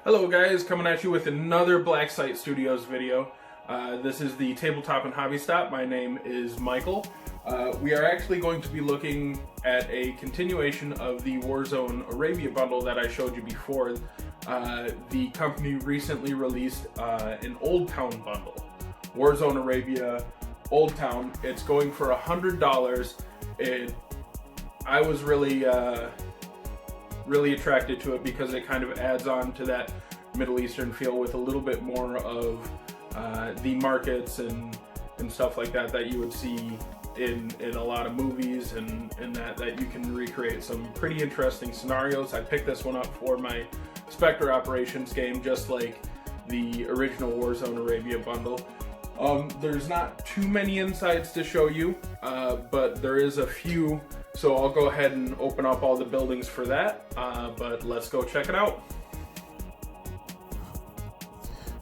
Hello guys, coming at you with another Blacksite Studios video. This is the Tabletop and Hobby Stop. My name is Michael. We are actually going to be looking at a continuation of the Warzone Arabia bundle that I showed you before. The company recently released an Old Town bundle. Warzone Arabia Old Town. It's going for $100. I was really attracted to it because it kind of adds on to that Middle Eastern feel with a little bit more of the markets and stuff like that you would see in a lot of movies, and that you can recreate some pretty interesting scenarios. I picked this one up for my Spectre Operations game, just like the original Warzone Arabia bundle. There's not too many insides to show you, but there is a few. So I'll go ahead and open up all the buildings for that, but let's go check it out.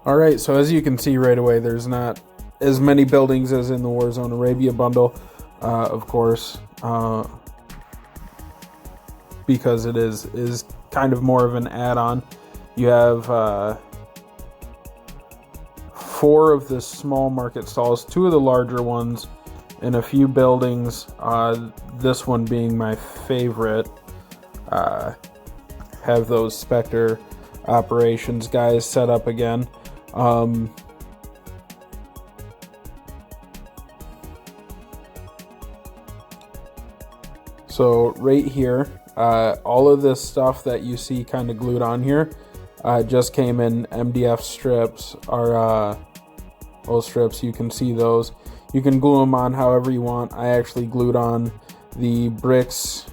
Alright, so as you can see right away, there's not as many buildings as in the Warzone Arabia bundle, of course, because it is kind of more of an add-on. You have 4 of the small market stalls, 2 of the larger ones, and a few buildings, this one being my favorite, have those Spectre Operations guys set up again. So right here, all of this stuff that you see kind of glued on here just came in MDF strips, or old strips. You can see those. You can glue them on however you want. I actually glued on the bricks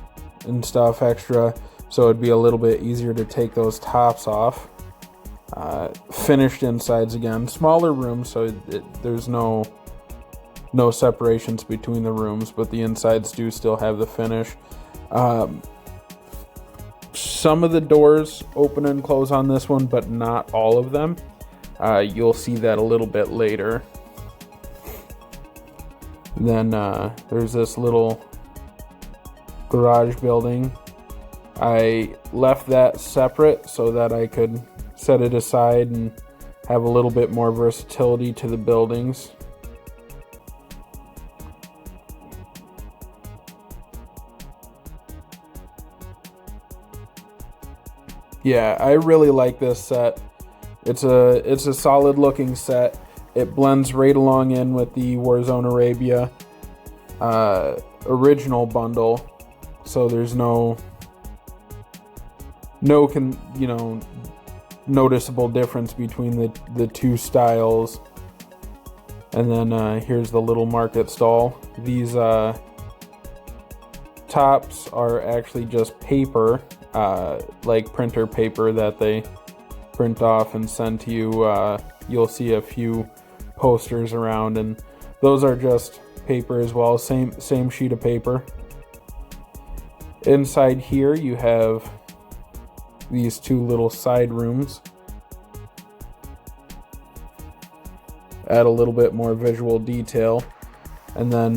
and stuff extra, so it'd be a little bit easier to take those tops off. Finished insides again. Smaller rooms, so there's no separations between the rooms, but the insides do still have the finish. Some of the doors open and close on this one, but not all of them. You'll see that a little bit later. Then there's this little garage building. I left that separate so that I could set it aside and have a little bit more versatility to the buildings. Yeah, I really like this set. It's a solid looking set. It blends right along in with the Warzone Arabia original bundle, so there's no noticeable difference between the two styles. And then here's the little market stall. These tops are actually just paper, like printer paper that they print off and send to you. You'll see a few posters around, and those are just paper as well, same sheet of paper. Inside here you have these 2 little side rooms. Add a little bit more visual detail. And then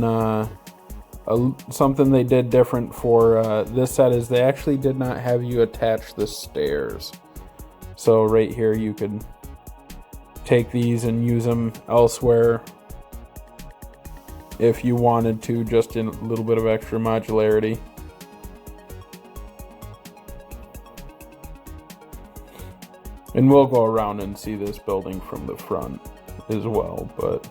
something they did different for this set is they actually did not have you attach the stairs. So right here you could take these and use them elsewhere if you wanted to, just in a little bit of extra modularity. And we'll go around and see this building from the front as well, but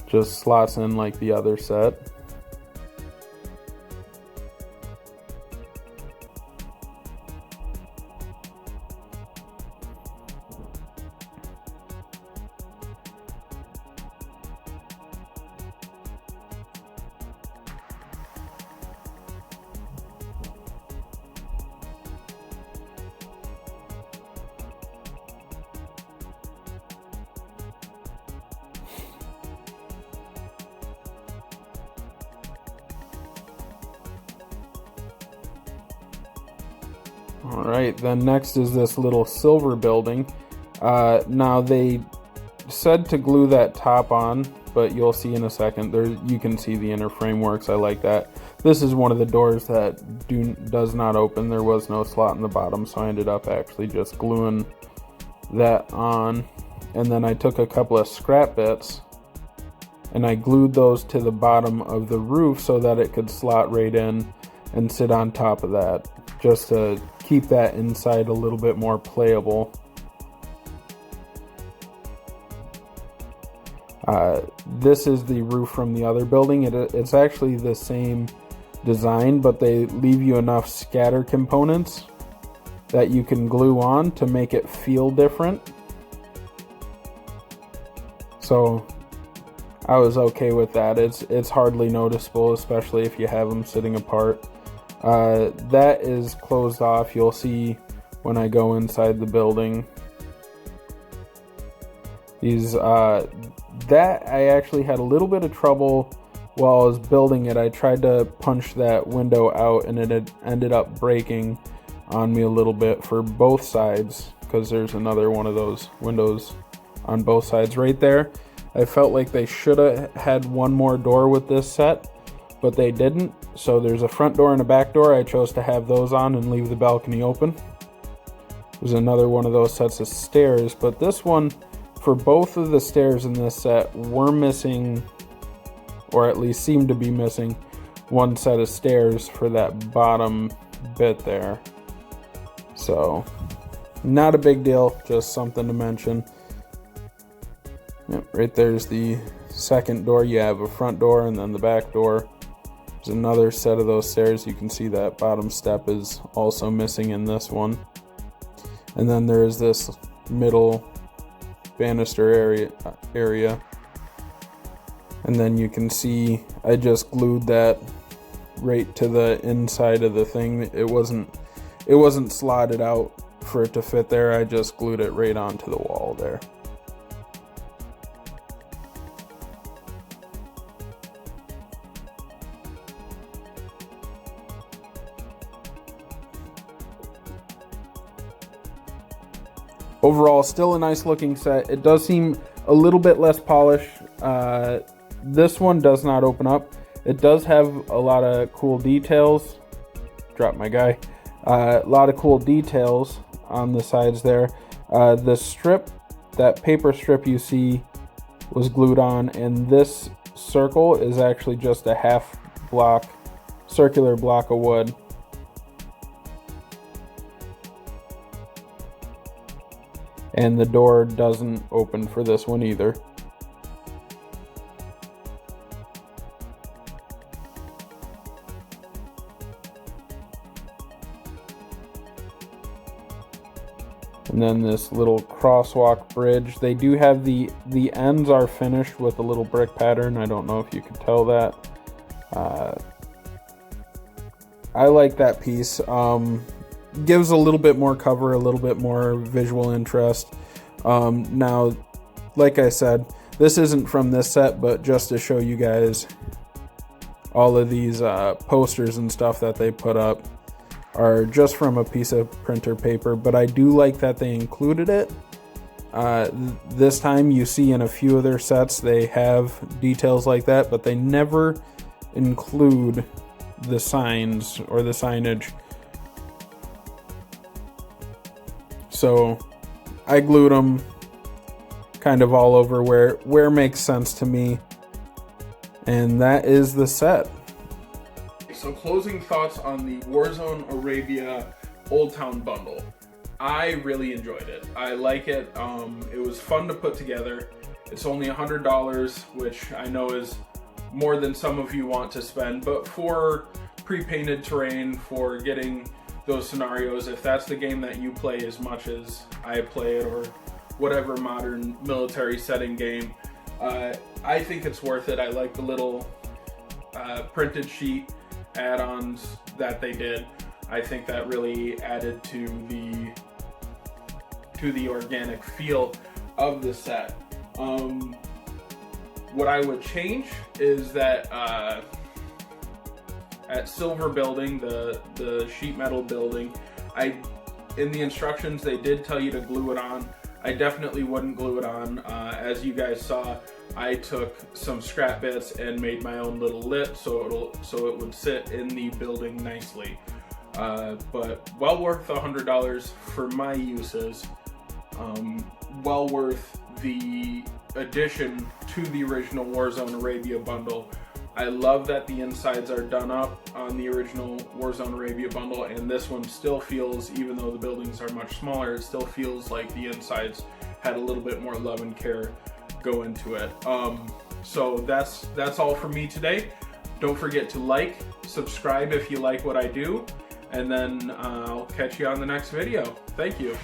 just slots in like the other set. Alright, then next is this little silver building. Now they said to glue that top on, but you'll see in a second. There, you can see the inner frameworks. I like that. This is one of the doors that does not open. There was no slot in the bottom, so I ended up actually just gluing that on. And then I took a couple of scrap bits and I glued those to the bottom of the roof so that it could slot right in and sit on top of that, just to keep that inside a little bit more playable. This is the roof from the other building. It's actually the same design, but they leave you enough scatter components that you can glue on to make it feel different. So I was okay with that. It's hardly noticeable, especially if you have them sitting apart. That is closed off. You'll see when I go inside the building. These that I actually had a little bit of trouble while I was building it. I tried to punch that window out and it had ended up breaking on me a little bit for both sides, because there's another one of those windows on both sides right there. I felt like they should have had one more door with this set, but they didn't. So there's a front door and a back door. I chose to have those on and leave the balcony open. There's another one of those sets of stairs, but this one, for both of the stairs in this set, we're missing, or at least seem to be missing, one set of stairs for that bottom bit there. So, not a big deal, just something to mention. Yep, right there's the second door. You have a front door and then the back door. There's another set of those stairs. You can see that bottom step is also missing in this one. And then there's this middle banister area. And then you can see I just glued that right to the inside of the thing. It wasn't slotted out for it to fit there. I just glued it right onto the wall there. Overall, still a nice looking set. It does seem a little bit less polished. This one does not open up. It does have a lot of cool details. Drop my guy. A lot of cool details on the sides there. The strip, that paper strip you see, was glued on, and this circle is actually just a half block, circular block of wood. And the door doesn't open for this one either. And then this little crosswalk bridge. They do have the ends are finished with a little brick pattern. I don't know if you could tell that. I like that piece. Gives a little bit more cover, a little bit more visual interest. Now, like I said, this isn't from this set, but just to show you guys, all of these posters and stuff that they put up are just from a piece of printer paper, but I do like that they included it. This time you see in a few of their sets they have details like that, but they never include the signs or the signage. So I glued them kind of all over where makes sense to me. And that is the set. So closing thoughts on the Warzone Arabia Old Town bundle. I really enjoyed it. I like it. It was fun to put together. It's only $100, which I know is more than some of you want to spend, but for pre-painted terrain, for getting those scenarios, if that's the game that you play as much as I play it, or whatever modern military setting game, I think it's worth it. I like the little printed sheet add-ons that they did. I think that really added to the organic feel of the set. What I would change is that at Silver Building, the sheet metal building, in the instructions they did tell you to glue it on. I definitely wouldn't glue it on. As you guys saw, I took some scrap bits and made my own little lid so it would sit in the building nicely. But well worth $100 for my uses. Well worth the addition to the original Warzone Arabia bundle. I love that the insides are done up on the original Warzone Arabia bundle, and this one still feels, even though the buildings are much smaller, it still feels like the insides had a little bit more love and care go into it. So that's all from me today. Don't forget to like, subscribe if you like what I do, and then I'll catch you on the next video. Thank you.